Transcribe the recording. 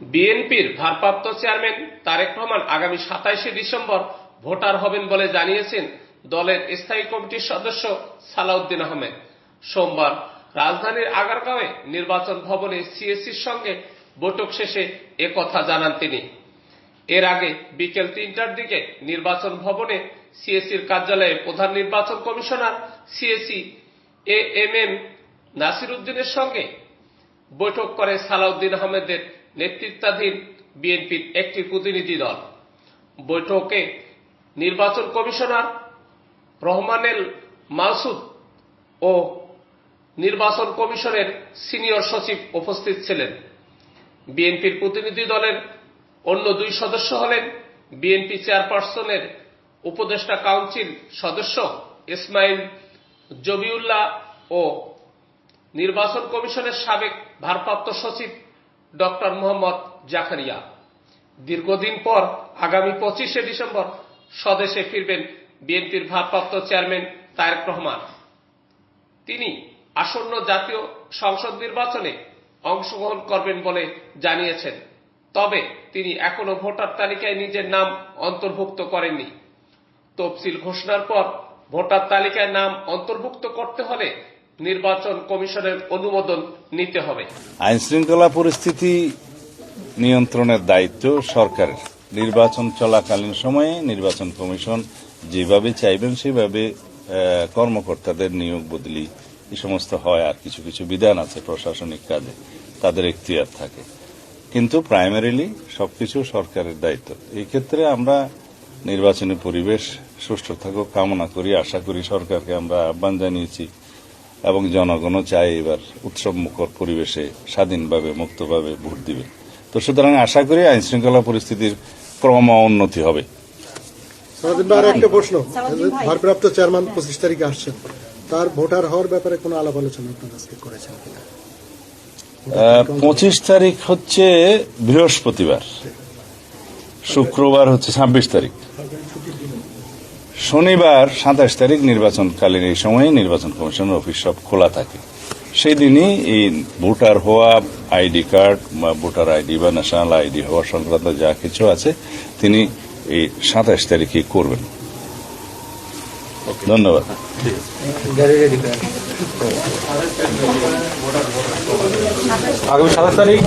বিএনপির ভারপ্রাপ্ত চেয়ারম্যান তারেক রহমান আগামী 27শে ডিসেম্বর ভোটার হবেন বলে জানিয়েছেন দলের স্থায়ী কমিটির সদস্য সালাউদ্দিন আহমেদ। সোমবার রাজধানীর আগারগাঁওয়ে নির্বাচন ভবনে সিএসির সঙ্গে বৈঠক শেষে একথা জানান তিনি। এর আগে বিকেল 3টার দিকে নির্বাচন ভবনে সিএসির কার্যালয়ে প্রধান নির্বাচন কমিশনার সিএসি এএমএম নাসির উদ্দিনের সঙ্গে বৈঠক করে সালাউদ্দিন আহমেদের নেতৃত্বাধীন বিএনপির একটি প্রতিনিধি দল। বৈঠকে নির্বাচন কমিশনার রহমানেল মাসুদ ও নির্বাচন কমিশনের সিনিয়র সচিব উপস্থিত ছিলেন। বিএনপির প্রতিনিধি দলের অন্য দুই সদস্য হলেন বিএনপি চেয়ারপারসনের উপদেষ্টা কাউন্সিল সদস্য ইসমাইল জবিউল্লাহ ও নির্বাচন কমিশনের সাবেক ভারপ্রাপ্ত সচিব ডক্টর মোহাম্মদ জাকারিয়া। দীর্ঘদিন পর আগামী 25শে ডিসেম্বর স্বদেশে ফিরবেন বিএনপির ভারপ্রাপ্ত চেয়ারম্যান তারেক রহমান। তিনি আসন্ন জাতীয় সংসদ নির্বাচনে অংশগ্রহণ করবেন বলে জানিয়েছেন। তবে তিনি এখনো ভোটার তালিকায় নিজের নাম অন্তর্ভুক্ত করেননি। তফসিল ঘোষণার পর ভোটার তালিকায় নাম অন্তর্ভুক্ত করতে হলে নির্বাচন কমিশনের অনুমোদন নিতে হবে। আইন শৃঙ্খলা পরিস্থিতি নিয়ন্ত্রণের দায়িত্ব সরকারের। নির্বাচন চলাকালীন সময়ে নির্বাচন কমিশন যেভাবে চাইবেন সেভাবে কর্মকর্তাদের নিয়োগ বদলি এই সমস্ত হয়। আর কিছু কিছু বিধান আছে প্রশাসনিক কাজে, তাদের এখতিয়ার থাকে, কিন্তু প্রাইমারিলি সবকিছু সরকারের দায়িত্ব। এই ক্ষেত্রে আমরা নির্বাচনী পরিবেশ সুষ্ঠু থাকুক কামনা করি, আশা করি। সরকারকে আমরা আহ্বান জানিয়েছি এবং জনগণও চায় এবার উৎসবমুখর পরিবেশে স্বাধীনভাবে মুক্তভাবে ভোট দিবে। তো সুতরাং আশা করি আইন শৃঙ্খলা পরিস্থিতির ক্রম উন্নতি হবে। একটা প্রশ্ন, ভারপ্রাপ্ত চেয়ারম্যান 25 তারিখে আসছেন, তার ভোটার হওয়ার ব্যাপারে কোনো আলাপ আলোচনা আপনার আজকে করেছেন কিনা? 25 তারিখ হচ্ছে বৃহস্পতিবার, শুক্রবার হচ্ছে 26 তারিখ, শনিবার 27 তারিখ নির্বাচনকালীন এই সময়ে নির্বাচন কমিশনের অফিস সব খোলা থাকে। সেই দিনই এই ভোটার হওয়া, আইডি কার্ড বা ভোটার আইডি বা ন্যাশনাল আইডি হওয়া সংক্রান্ত যা কিছু আছে তিনি এই 27 তারিখে করবেন। ধন্যবাদ। আগামী 27 তারিখ